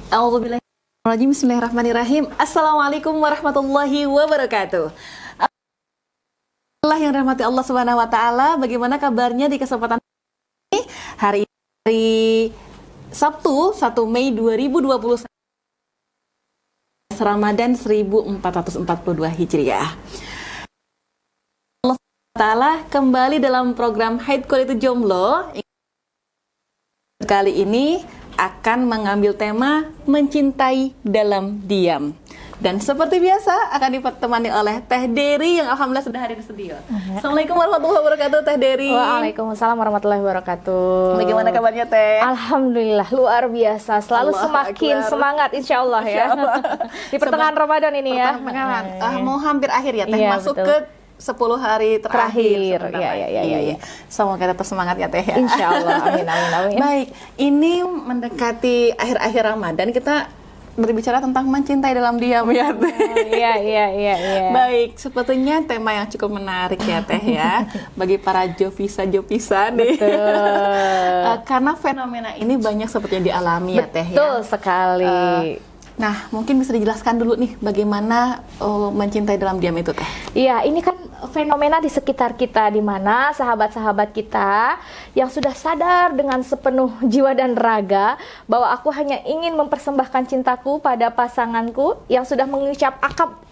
A'udzubillahi Bismillahirrahmanirrahim. Assalamualaikum warahmatullahi wabarakatuh. Allah yang rahmati Allah Subhanahu wa taala, bagaimana kabarnya di kesempatan ini? Hari Sabtu 1 Mei 2021 Ramadan 1442 Hijriah. Allah Ta'ala kembali dalam program Haid Quality Jomblo. Kali ini akan mengambil tema mencintai dalam diam. Dan seperti biasa akan ditemani oleh Teh Dery yang alhamdulillah sudah hadir di studio. Assalamualaikum warahmatullahi wabarakatuh, Teh Dery. Waalaikumsalam warahmatullahi wabarakatuh. Bagaimana kabarnya, Teh? Alhamdulillah luar biasa, selalu Allah semakin Akbar. Semangat insya Allah ya. Di pertengahan Ramadan ini ya. Mau hampir akhir ya, Teh. Iya, masuk betul. ke 10 hari terakhir. Iya. Semoga tetap semangat ya, Teh ya. Insya Allah, amin. Baik, ini mendekati akhir-akhir Ramadan, kita berbicara tentang mencintai dalam diam ya, Teh. Iya. Baik, sepertinya tema yang cukup menarik ya, Teh ya, bagi para jovisa nih. Karena fenomena ini banyak sepertinya dialami ya, Teh ya. Betul sekali. Nah, mungkin bisa dijelaskan dulu nih bagaimana mencintai dalam diam itu, Teh. Iya, ini kan fenomena di sekitar kita, di mana sahabat-sahabat kita yang sudah sadar dengan sepenuh jiwa dan raga bahwa aku hanya ingin mempersembahkan cintaku pada pasanganku yang sudah mengucap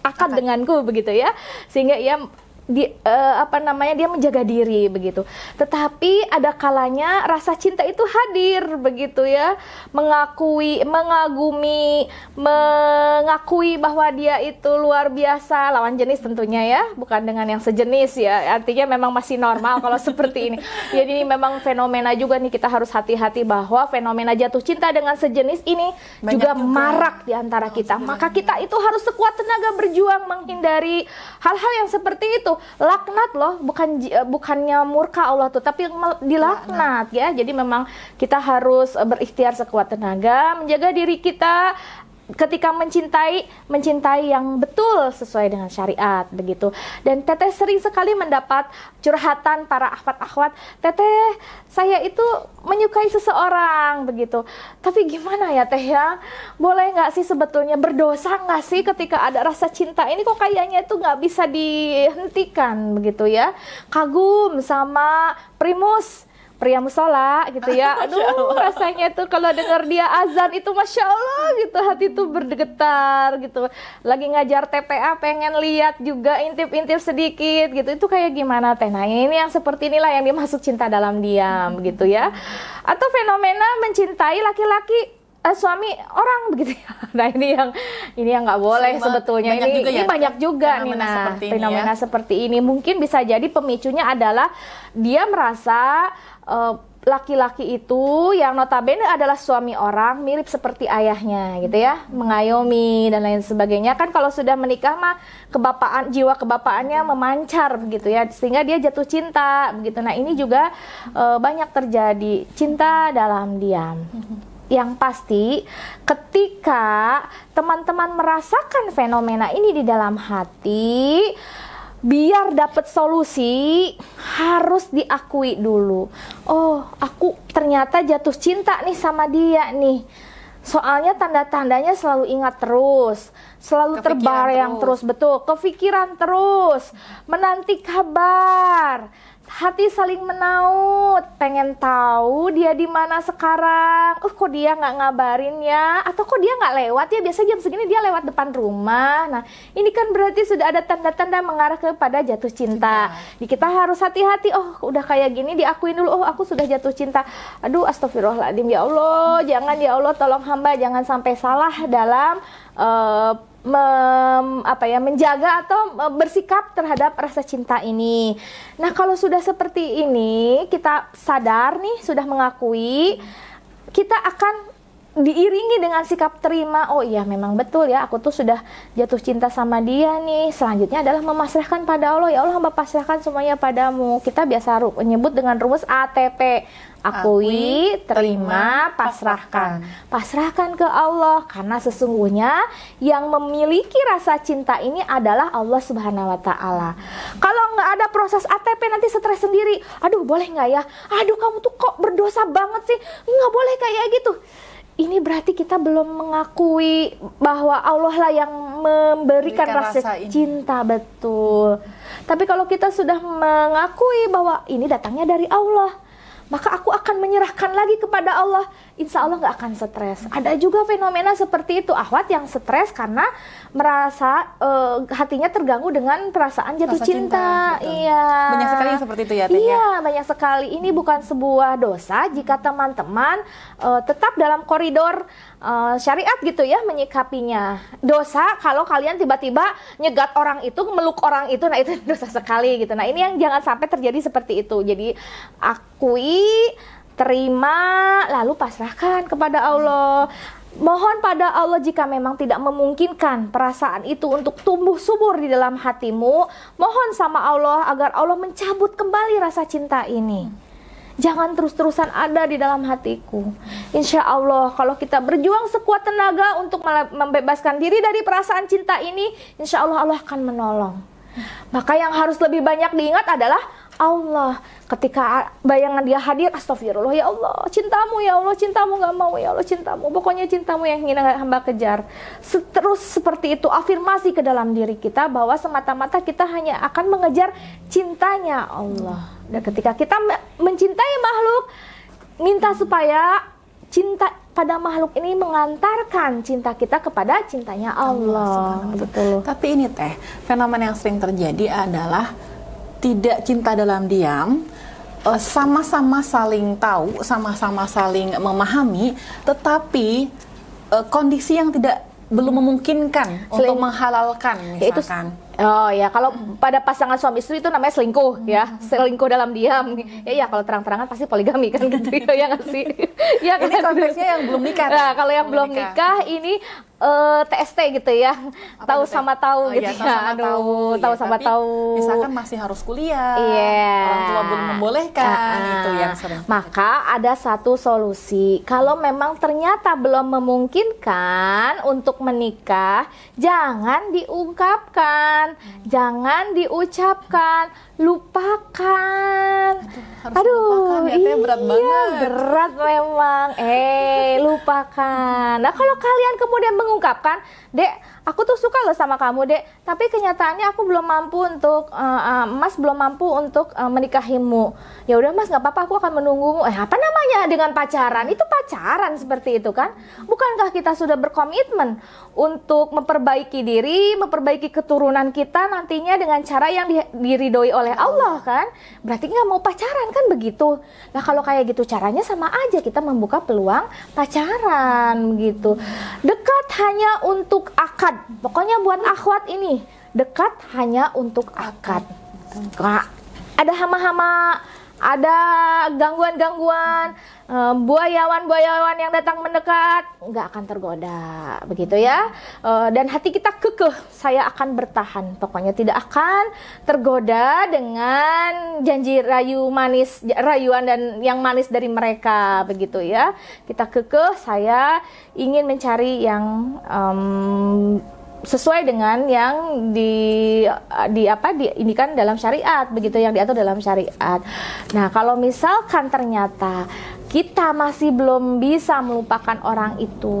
akad denganku begitu ya, sehingga dia menjaga diri begitu. Tetapi ada kalanya rasa cinta itu hadir begitu ya, mengagumi bahwa dia itu luar biasa, lawan jenis tentunya ya, bukan dengan yang sejenis ya. Artinya memang masih normal kalau seperti ini. Jadi ini memang fenomena juga nih, kita harus hati-hati bahwa fenomena jatuh cinta dengan sejenis ini juga marak di antara kita. Maka kita itu harus sekuat tenaga berjuang menghindari hal-hal yang seperti itu. Laknat loh, bukannya murka Allah tuh, tapi dilaknat ya. Jadi memang kita harus berikhtiar sekuat tenaga menjaga diri kita ketika mencintai yang betul sesuai dengan syariat begitu. Dan Teteh sering sekali mendapat curhatan para akhwat-akhwat, Teteh saya itu menyukai seseorang begitu, tapi gimana ya Teh ya, boleh nggak sih sebetulnya, berdosa nggak sih ketika ada rasa cinta ini kok kayaknya itu nggak bisa dihentikan begitu ya, kagum sama Primus pria musola gitu ya. Aduh, rasanya tuh kalau dengar dia azan itu Masya Allah gitu, hati tuh bergetar gitu. Lagi ngajar TPA pengen lihat juga, intip-intip sedikit gitu. Itu kayak gimana Teh? Nah, ini yang seperti inilah yang dimaksud cinta dalam diam gitu ya. Atau fenomena mencintai laki-laki suami orang begitu ya. Nah, ini yang nggak boleh sebetulnya. Ini banyak juga nih, nah fenomena seperti ini. Mungkin bisa jadi pemicunya adalah dia merasa laki-laki itu yang notabene adalah suami orang mirip seperti ayahnya gitu ya, mengayomi dan lain sebagainya. Kan kalau sudah menikah mah jiwa kebapaannya memancar begitu ya, sehingga dia jatuh cinta begitu. Nah, ini juga banyak terjadi, cinta dalam diam. Yang pasti ketika teman-teman merasakan fenomena ini di dalam hati, biar dapat solusi harus diakui dulu. Oh, aku ternyata jatuh cinta nih sama dia nih. Soalnya tanda-tandanya selalu ingat terus, selalu terbayang terus, betul, kepikiran terus, menanti kabar. Hati saling menaut, pengen tahu dia di mana sekarang. Kok dia nggak ngabarin ya? Atau kok dia nggak lewat ya? Biasa jam segini dia lewat depan rumah. Nah, ini kan berarti sudah ada tanda-tanda mengarah kepada jatuh cinta. Kita harus hati-hati. Oh, udah kayak gini diakuin dulu. Oh, aku sudah jatuh cinta. Aduh, astagfirullahaladzim ya Allah. Jangan ya Allah, tolong hamba jangan sampai salah dalam menjaga atau bersikap terhadap rasa cinta ini. Nah, kalau sudah seperti ini, kita sadar nih, sudah mengakui, kita akan diiringi dengan sikap terima. Oh iya, memang betul ya, aku tuh sudah jatuh cinta sama dia nih. Selanjutnya adalah memasrahkan pada Allah. Ya Allah, hamba pasrahkan semuanya padamu. Kita biasa menyebut dengan rumus ATP. Akui, terima, pasrahkan. Pasrahkan ke Allah, karena sesungguhnya yang memiliki rasa cinta ini adalah Allah Subhanahu wa Ta'ala. Kalau nggak ada proses ATP, nanti stres sendiri. Aduh, boleh nggak ya? Aduh, kamu tuh kok berdosa banget sih? Nggak boleh kayak gitu. ini berarti kita belum mengakui bahwa Allah lah yang memberikan rasa cinta, betul. Tapi kalau kita sudah mengakui bahwa ini datangnya dari Allah, maka aku akan menyerahkan lagi kepada Allah. Insya Allah nggak akan stres. Ada juga fenomena seperti itu, akhwat yang stres karena merasa hatinya terganggu dengan perasaan jatuh cinta. Iya. Banyak sekali yang seperti itu ya, Teh? Iya, banyak sekali. Ini bukan sebuah dosa jika teman-teman tetap dalam koridor syariat gitu ya menyikapinya. Dosa kalau kalian tiba-tiba nyegat orang itu, meluk orang itu, nah itu dosa sekali gitu. Nah ini yang jangan sampai terjadi seperti itu. Jadi akui, terima, lalu pasrahkan kepada Allah. Mohon pada Allah jika memang tidak memungkinkan perasaan itu untuk tumbuh subur di dalam hatimu, mohon sama Allah agar Allah mencabut kembali rasa cinta ini. Jangan terus-terusan ada di dalam hatiku. Insya Allah kalau kita berjuang sekuat tenaga untuk membebaskan diri dari perasaan cinta ini, insya Allah Allah akan menolong. Maka yang harus lebih banyak diingat adalah Allah. Ketika bayangan dia hadir, astagfirullah, ya Allah, cintamu ya Allah, cintamu, gak mau ya Allah, cintamu, pokoknya cintamu yang ingin hamba kejar. Terus seperti itu, afirmasi ke dalam diri kita bahwa semata-mata kita hanya akan mengejar cintanya Allah. Dan ketika kita mencintai makhluk, minta supaya cinta pada makhluk ini mengantarkan cinta kita kepada cintanya Allah. Betul. Tapi ini Teh, fenomena yang sering terjadi adalah tidak cinta dalam diam, sama-sama saling tahu, sama-sama saling memahami, tetapi kondisi yang belum memungkinkan untuk menghalalkan misalkan. Oh ya, kalau pada pasangan suami istri itu namanya selingkuh ya, selingkuh dalam diam. Ya kalau terang-terangan pasti poligami kan gitu ya nggak sih? Ya ini konteksnya yang belum nikah. Nah, kalau yang belum nikah ini TST gitu ya, tahu sama tahu gitu ya. Aduh, tahu sama tahu. Misalkan masih harus kuliah, orang tua belum membolehkan, itu yang sering. Maka ada satu solusi. Kalau memang ternyata belum memungkinkan untuk menikah, jangan diungkapkan, jangan diucapkan, lupakan. Aduh, iya, berat banget. Berat memang. Lupakan. Nah, kalau kalian kemudian mengungkapkan, Dek, aku tuh suka loh sama kamu, Dek, tapi kenyataannya aku belum mampu untuk Mas belum mampu untuk menikahimu. Ya udah Mas, nggak apa-apa, aku akan menunggumu. Apa namanya dengan pacaran? Itu pacaran seperti itu kan? Bukankah kita sudah berkomitmen untuk memperbaiki diri, memperbaiki keturunan kita nantinya dengan cara yang diridhoi oleh Allah kan? Berarti nggak mau pacaran kan begitu? Nah kalau kayak gitu caranya sama aja kita membuka peluang pacaran gitu. Dekat hanya untuk akad. Pokoknya buat akhwat ini, dekat hanya untuk akad. Ada hama-hama, ada gangguan-gangguan, buayawan-buayawan yang datang mendekat, nggak akan tergoda, begitu ya. Dan hati kita kekeh, saya akan bertahan. Pokoknya tidak akan tergoda dengan janji rayuan dan yang manis dari mereka, begitu ya. Kita kekeh, saya ingin mencari yang sesuai dengan yang ini kan dalam syariat, begitu, yang diatur dalam syariat. Nah, kalau misalkan ternyata kita masih belum bisa melupakan orang itu,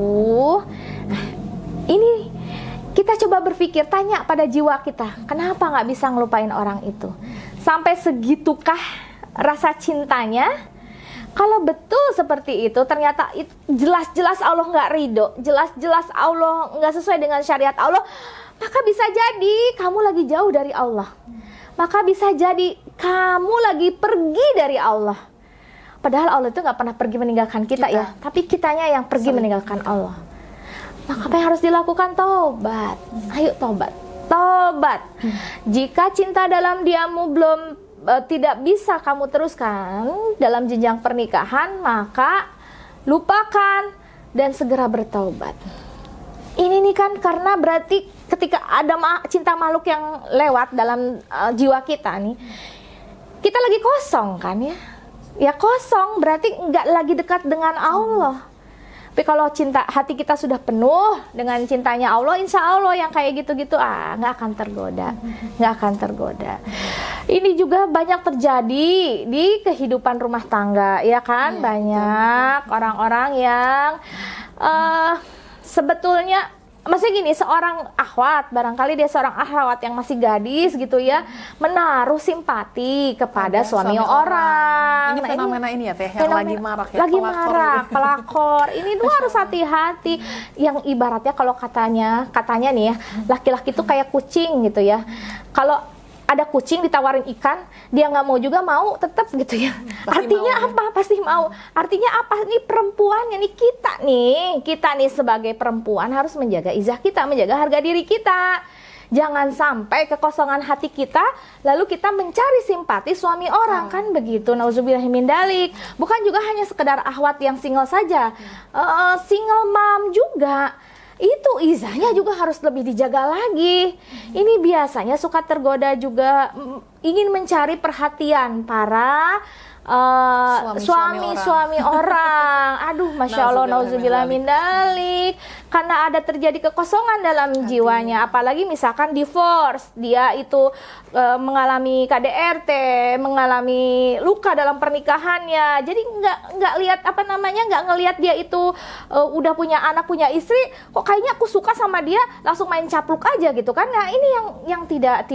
ini kita coba berpikir, tanya pada jiwa kita, kenapa nggak bisa ngelupain orang itu? Sampai segitukah rasa cintanya? Kalau betul seperti itu, ternyata jelas-jelas Allah nggak ridho, jelas-jelas Allah nggak sesuai dengan syariat Allah, maka bisa jadi kamu lagi jauh dari Allah. Maka bisa jadi kamu lagi pergi dari Allah. Padahal Allah itu nggak pernah pergi meninggalkan kita ya, tapi kitanya yang pergi meninggalkan Allah. Maka apa yang harus dilakukan? Tobat. Ayo tobat. Tobat. Jika cinta dalam diammu tidak bisa kamu teruskan dalam jenjang pernikahan, maka lupakan dan segera bertaubat. Ini nih kan karena berarti ketika ada cinta makhluk yang lewat dalam jiwa kita nih, kita lagi kosong kan ya. Ya kosong berarti nggak lagi dekat dengan Allah. Tapi kalau hati kita sudah penuh dengan cintanya Allah, insya Allah yang kayak gitu-gitu nggak akan tergoda, nggak akan tergoda. Ini juga banyak terjadi di kehidupan rumah tangga, ya kan? Banyak orang-orang yang sebetulnya maksudnya gini, seorang akhwat, barangkali dia seorang akhwat yang masih gadis gitu ya, menaruh simpati kepada suami orang. Ini fenomena ini ya Teh, yang lagi marak ya, lagi pelakor marak, gitu. pelakor. Ini tuh harus hati-hati. Yang ibaratnya kalau katanya nih ya, laki-laki tuh kayak kucing gitu ya. Kalau ada kucing ditawarin ikan, dia nggak mau juga mau, tetap gitu ya. Artinya mau, apa? Pasti mau. Artinya apa? Ini perempuannya nih, kita nih sebagai perempuan harus menjaga izah kita, menjaga harga diri kita. Jangan sampai kekosongan hati kita, lalu kita mencari simpati suami orang, kan begitu. Nauzubillahi min dalik. Bukan juga hanya sekedar akhwat yang single saja, single mom juga. Itu izahnya juga harus lebih dijaga lagi. Ini biasanya suka tergoda juga ingin mencari perhatian para suami orang. Aduh, masya Allah, nauzubillah min dalik. Karena ada terjadi kekosongan dalam jiwanya, apalagi misalkan divorce, dia itu mengalami KDRT, mengalami luka dalam pernikahannya. Jadi nggak lihat nggak ngelihat dia itu udah punya anak, punya istri, kok kayaknya aku suka sama dia, langsung main capluk aja gitu kan. Nah, ini yang tidak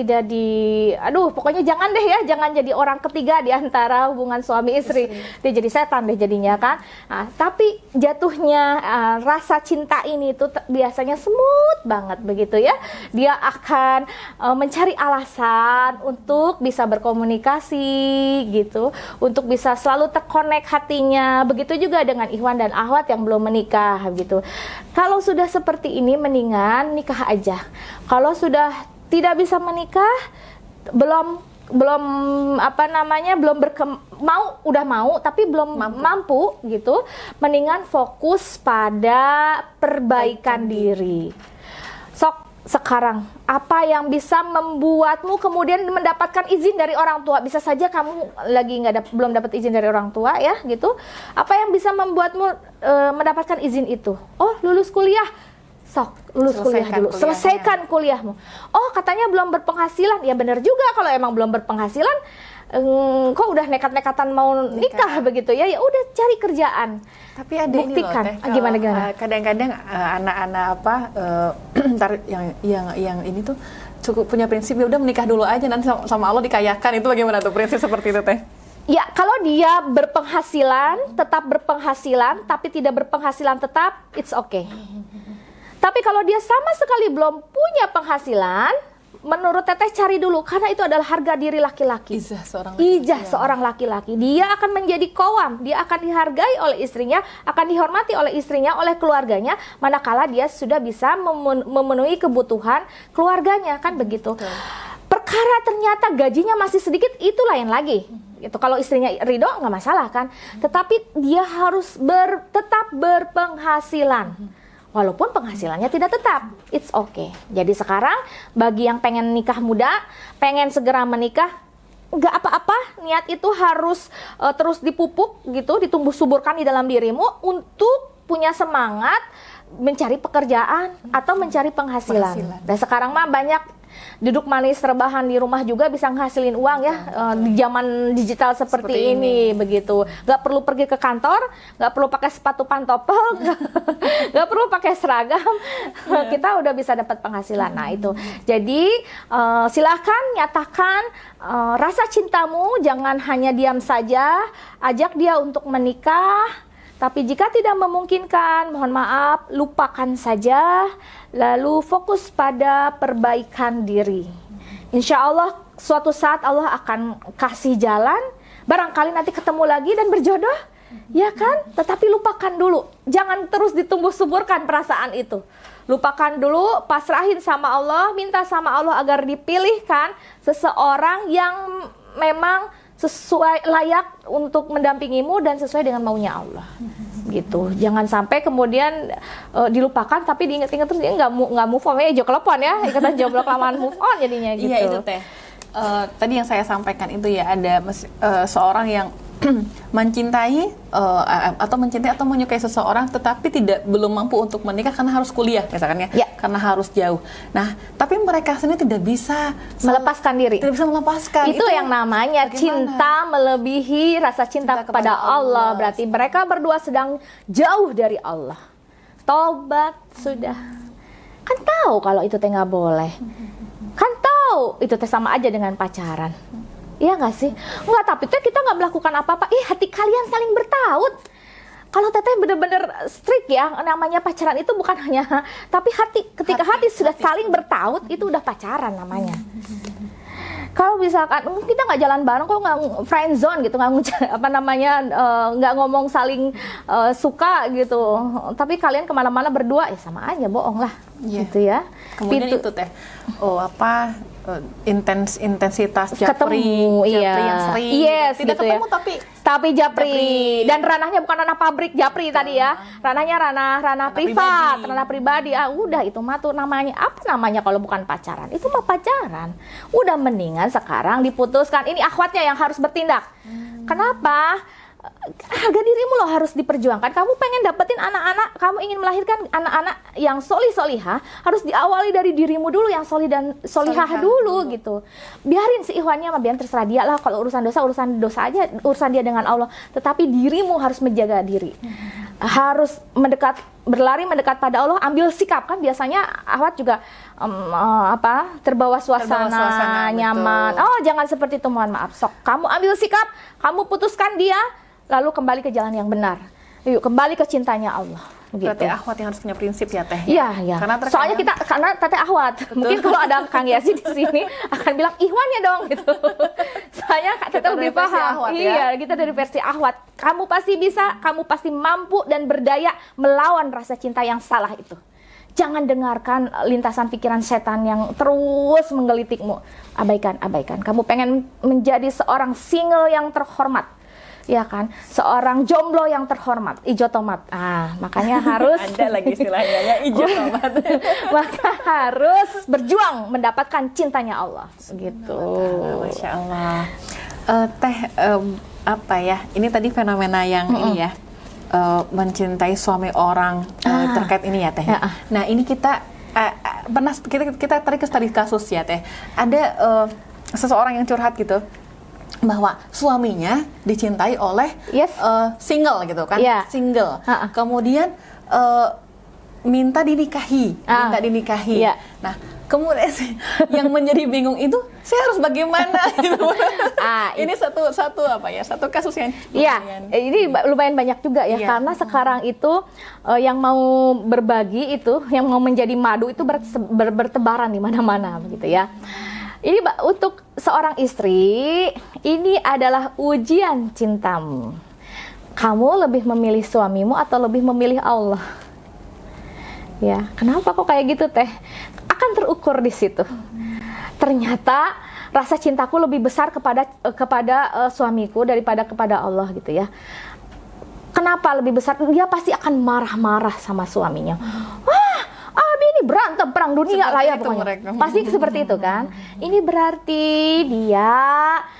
pokoknya jangan deh ya, jangan jadi orang ketiga di antara hubungan suami istri. Dia jadi setan deh jadinya kan. Nah, tapi jatuhnya rasa cinta ini itu biasanya smooth banget begitu ya. Dia akan mencari alasan untuk bisa berkomunikasi gitu, untuk bisa selalu terkonek hatinya. Begitu juga dengan ikhwan dan akhwat yang belum menikah gitu. Kalau sudah seperti ini mendingan nikah aja. Kalau sudah tidak bisa menikah, belum udah mau tapi belum mampu gitu, mendingan fokus pada perbaikan diri. Sekarang apa yang bisa membuatmu kemudian mendapatkan izin dari orang tua? Bisa saja kamu lagi belum dapat izin dari orang tua ya gitu. Apa yang bisa membuatmu mendapatkan izin itu? Oh, lulus kuliah. Lulus kuliah dulu, selesaikan kuliahmu. Oh, katanya belum berpenghasilan. Ya benar juga, kalau emang belum berpenghasilan, kok udah nekat-nekatan mau nikah begitu ya? Ya udah cari kerjaan. Tapi ada buktikan. Ini loh, Teh, Gimana? Kadang-kadang anak-anak yang ini tuh cukup punya prinsip, ya udah menikah dulu aja, nanti sama Allah dikayakan. Itu bagaimana tuh prinsip seperti itu Teh? Ya, kalau dia berpenghasilan, tetap berpenghasilan, tapi tidak berpenghasilan tetap, it's okay. Tapi kalau dia sama sekali belum punya penghasilan, menurut Teteh cari dulu, karena itu adalah harga diri laki-laki. Izah seorang laki-laki. Dia akan menjadi qawwam, dia akan dihargai oleh istrinya, akan dihormati oleh istrinya, oleh keluarganya, manakala dia sudah bisa memenuhi kebutuhan keluarganya, kan begitu. Perkara ternyata gajinya masih sedikit, itu lain lagi. Itu kalau istrinya ridho nggak masalah kan. Tetapi dia harus tetap berpenghasilan. Walaupun penghasilannya tidak tetap, it's okay. Jadi sekarang bagi yang pengen nikah muda, pengen segera menikah, nggak apa-apa, niat itu harus terus dipupuk gitu, ditumbuh suburkan di dalam dirimu untuk punya semangat mencari pekerjaan atau mencari penghasilan. Dan sekarang mah banyak duduk manis rebahan di rumah juga bisa menghasilin uang ya, di zaman digital seperti ini begitu. Nggak perlu pergi ke kantor, nggak perlu pakai sepatu pantopel, nggak perlu pakai seragam, kita udah bisa dapat penghasilan. Nah itu, jadi silakan nyatakan rasa cintamu, jangan hanya diam saja, ajak dia untuk menikah. Tapi jika tidak memungkinkan, mohon maaf, lupakan saja, lalu fokus pada perbaikan diri. Insya Allah suatu saat Allah akan kasih jalan, barangkali nanti ketemu lagi dan berjodoh, ya kan? Tetapi lupakan dulu, jangan terus ditumbuh suburkan perasaan itu. Lupakan dulu, pasrahin sama Allah, minta sama Allah agar dipilihkan seseorang yang memang sesuai, layak untuk mendampingimu dan sesuai dengan maunya Allah. Gitu. Jangan sampai kemudian dilupakan tapi diingat-ingat terus, dia nggak move on ya, kelepon ya, ikatan jomblo kelamaan move on jadinya gitu. Iya itu Teh. Tadi yang saya sampaikan itu ya, ada seorang yang mencintai atau menyukai seseorang tetapi belum mampu untuk menikah karena harus kuliah misalkan ya, karena harus jauh. Nah, tapi mereka sendiri tidak bisa melepaskan diri. Tidak bisa melepaskan. Itu yang namanya bagaimana? Cinta melebihi rasa cinta kepada Allah. Berarti mereka berdua sedang jauh dari Allah. tobat sudah. Kan tahu kalau itu teh nggak boleh. Kan tahu itu teh sama aja dengan pacaran. Iya nggak sih? Nggak, tapi teh kita nggak melakukan apa-apa. Hati kalian saling bertaut. Kalau teteh bener-bener strict ya, namanya pacaran itu bukan hanya, tapi ketika hati sudah saling bertaut, itu udah pacaran namanya. Kalau misalkan kita nggak jalan bareng, kok nggak friend zone gitu, nggak ngomong saling suka gitu, tapi kalian kemana-mana berdua, ya sama aja bohong lah, gitu ya. Kemudian itu teh, intensitas japri yang sering, tidak gitu ketemu ya. Tapi japri. Dan ranahnya bukan ranah pabrik japri tadi ya, ranahnya ranah privat, ranah pribadi. Udah itu mah tuh namanya apa namanya kalau bukan pacaran? Itu mah pacaran. Udah mendingan sekarang diputuskan. Ini akhwatnya yang harus bertindak. Kenapa? Harga dirimu loh harus diperjuangkan. Kamu pengen dapetin anak-anak, kamu ingin melahirkan anak-anak yang solihah, harus diawali dari dirimu dulu yang solih dan solihah dulu gitu. Biarin si Ikhwannya mah, biar terserah dia lah. Kalau urusan dosa aja, urusan dia dengan Allah. Tetapi dirimu harus menjaga diri. Harus berlari mendekat pada Allah, ambil sikap. Kan biasanya Ahwat juga terbawa suasana nyaman. betul. Oh, jangan seperti itu, mohon maaf. Sok, kamu ambil sikap, kamu putuskan dia, lalu kembali ke jalan yang benar. Yuk, kembali ke cintanya Allah. Begitu. Berarti Ahwat yang harus punya prinsip ya teh. Iya. Soalnya karena teteh Ahwat. Mungkin kalau ada Kang Yasi di sini akan bilang Ikhwannya dong gitu. Soalnya teteh lebih paham. Iya, kita dari versi Ahwat. Kamu pasti bisa, kamu pasti mampu dan berdaya melawan rasa cinta yang salah itu. Jangan dengarkan lintasan pikiran setan yang terus menggelitikmu. Abaikan. Kamu pengen menjadi seorang single yang terhormat, ya kan? Seorang jomblo yang terhormat, ijotomat. Makanya harus ada lagi istilahnya ya, ijotomat. Maka harus berjuang mendapatkan cintanya Allah. Gitu. Masya Allah. Teh, apa ya? Ini tadi fenomena yang ini ya. Mencintai suami orang terkait ini ya teh. Nah ini kita pernah kita tarik ke studi kasus ya teh. Ada seseorang yang curhat gitu bahwa suaminya dicintai oleh single gitu kan, single. Kemudian minta dinikahi. Nah kemudian yang menjadi bingung itu saya harus bagaimana gitu. Ini satu kasus yang ini lumayan banyak juga ya, karena sekarang itu yang mau berbagi itu, yang mau menjadi madu itu bertebaran di mana-mana begitu ya. Ini untuk seorang istri, ini adalah ujian cintamu. Kamu lebih memilih suamimu atau lebih memilih Allah? Ya, kenapa kok kayak gitu teh? Akan terukur di situ. Ternyata rasa cintaku lebih besar kepada suamiku daripada kepada Allah gitu ya. Kenapa lebih besar? Dia pasti akan marah-marah sama suaminya. Ini berantem perang dunia lah ya pokoknya. Pasti seperti itu kan. Ini berarti dia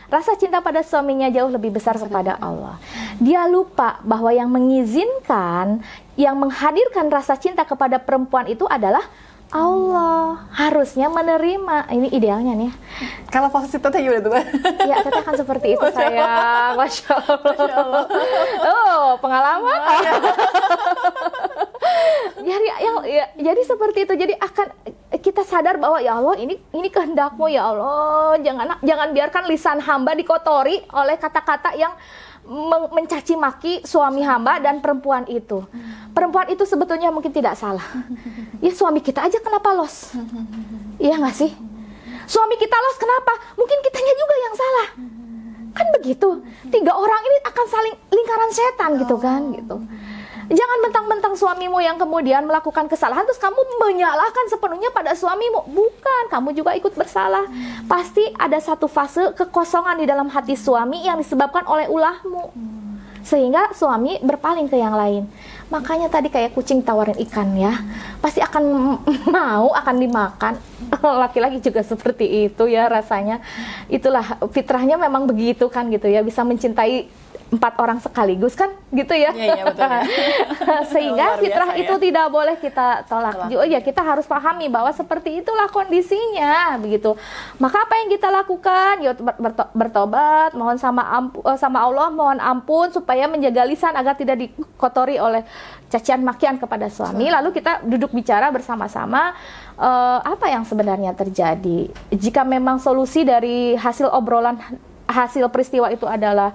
rasa cinta pada suaminya jauh lebih besar kepada Allah. Dia lupa bahwa yang mengizinkan, yang menghadirkan rasa cinta kepada perempuan itu adalah Allah. Harusnya menerima. Ini idealnya nih. Kalau posisi teteh gimana tuh? Ya, teteh kan seperti itu sayang. Masya Allah. Pengalaman. Jadi seperti itu. Jadi akan kita sadar bahwa ya Allah ini kehendakmu ya Allah. Jangan biarkan lisan hamba dikotori oleh kata-kata yang mencaci maki suami hamba dan perempuan itu. Perempuan itu sebetulnya mungkin tidak salah. Ya suami kita aja kenapa los? Iya nggak sih? Suami kita los kenapa? Mungkin kitanya juga yang salah. Kan begitu. 3 orang ini akan saling lingkaran setan gitu kan gitu. Jangan mentang-mentang suamimu yang kemudian melakukan kesalahan terus kamu menyalahkan sepenuhnya pada suamimu. Bukan, kamu juga ikut bersalah. Pasti ada satu fase kekosongan di dalam hati suami yang disebabkan oleh ulahmu. Sehingga suami berpaling ke yang lain. Makanya tadi kayak kucing tawarin ikan ya. Pasti akan akan dimakan. Laki-laki juga seperti itu ya rasanya. Itulah fitrahnya memang begitu kan gitu ya. Bisa mencintai 4 orang sekaligus kan gitu ya. Iya, betul. Sehingga Luar fitrah biasa, itu ya. tidak boleh kita tolak. Oh ya, kita harus pahami bahwa seperti itulah kondisinya begitu. Maka apa yang kita lakukan? Ya bertobat, mohon sama Allah, mohon ampun supaya menjaga lisan agar tidak dikotori oleh cacian makian kepada suami. Lalu kita duduk bicara bersama-sama apa yang sebenarnya terjadi. Jika memang solusi dari hasil obrolan, hasil peristiwa itu adalah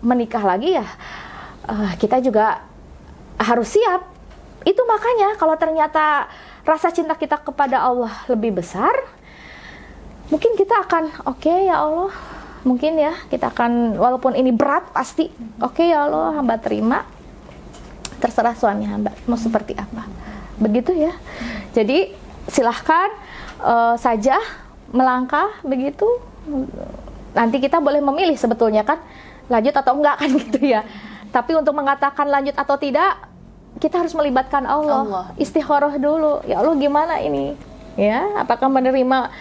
menikah lagi, ya kita juga harus siap. Itu makanya kalau ternyata rasa cinta kita kepada Allah lebih besar, mungkin kita akan oke, ya Allah, mungkin ya kita akan, walaupun ini berat pasti, oke, ya Allah, hamba terima, terserah suami hamba mau seperti apa, begitu ya. Jadi silahkan saja melangkah begitu. Nanti kita boleh memilih sebetulnya kan, lanjut atau enggak kan gitu ya. Tapi untuk mengatakan lanjut atau tidak, kita harus melibatkan Allah. Istikharah dulu. Ya Allah, gimana ini? Ya, apakah menerima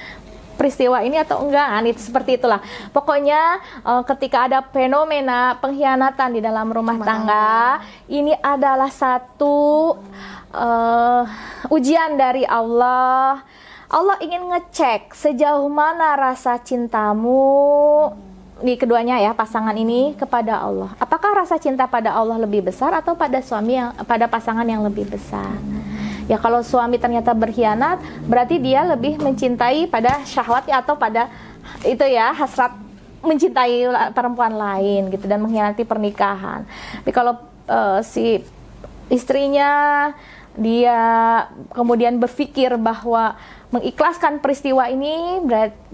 peristiwa ini atau enggak? Nah, itu seperti itulah. Pokoknya ketika ada fenomena pengkhianatan di dalam rumah tangga, ini adalah satu ujian dari Allah. Allah ingin ngecek sejauh mana rasa cintamu di keduanya ya, pasangan ini kepada Allah. Apakah rasa cinta pada Allah lebih besar atau pada pada pasangan yang lebih besar? Ya, kalau suami ternyata berkhianat, berarti dia lebih mencintai pada syahwatnya atau pada itu ya, hasrat mencintai perempuan lain gitu dan mengkhianati pernikahan. Tapi kalau si istrinya dia kemudian berpikir bahwa mengikhlaskan peristiwa ini,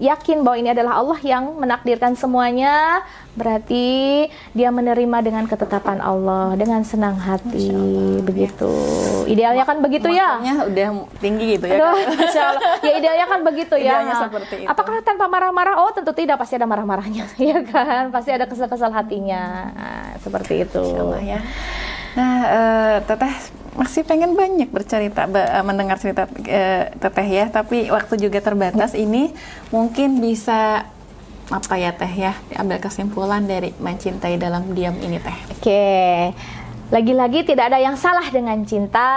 yakin bahwa ini adalah Allah yang menakdirkan semuanya, berarti dia menerima dengan ketetapan Allah dengan senang hati, begitu. Idealnya kan begitu ya. Makanya udah tinggi gitu ya. Masya Allah. Ya idealnya kan begitu ya. Idealnya seperti itu. Apakah tanpa marah-marah? Oh tentu tidak, pasti ada marah-marahnya, ya kan? Pasti ada kesal-kesal hatinya. Nah, seperti itu. Insya Allah ya. Nah, Teteh masih pengen banyak bercerita, mendengar cerita Teteh ya, tapi waktu juga terbatas. Ini mungkin bisa apa ya Teh ya, diambil kesimpulan dari mencintai dalam diam ini Teh. Oke, lagi-lagi tidak ada yang salah dengan cinta.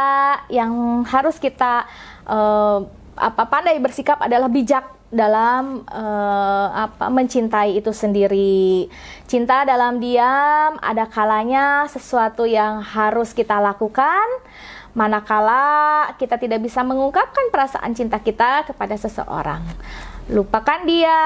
Yang harus kita pandai bersikap adalah bijak dalam mencintai itu sendiri. Cinta dalam diam ada kalanya sesuatu yang harus kita lakukan, manakala kita tidak bisa mengungkapkan perasaan cinta kita kepada seseorang. Lupakan dia,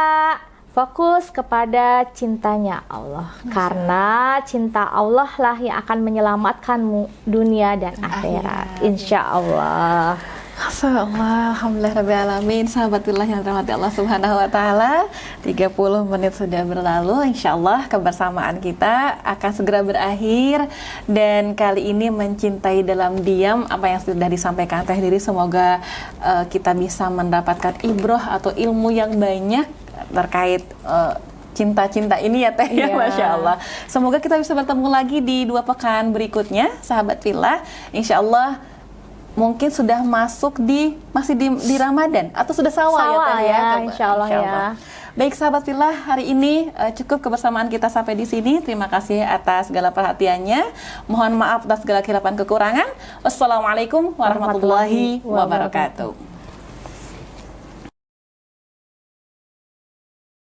fokus kepada cintanya Allah. Karena cinta Allah lah yang akan menyelamatkanmu dunia dan akhirat, insya Allah. Masyaallah, alhamdulillah rabbil alamin. Sahabatillah yang dirahmati Allah Subhanahu wa taala, 30 menit sudah berlalu. Insyaallah kebersamaan kita akan segera berakhir, dan kali ini mencintai dalam diam, apa yang sudah disampaikan Teh Diri, semoga kita bisa mendapatkan ibroh atau ilmu yang banyak terkait cinta-cinta ini ya Teh ya, Masya Allah. Semoga kita bisa bertemu lagi di 2 pekan berikutnya, sahabat Fillah. Insya Allah mungkin sudah masuk masih di Ramadan atau sudah Syawal ya Teh ya. Insya Allah ya. Baik sahabat Fillah, hari ini cukup kebersamaan kita sampai di sini. Terima kasih atas segala perhatiannya. Mohon maaf atas segala kekurangan. Wassalamualaikum warahmatullahi wabarakatuh.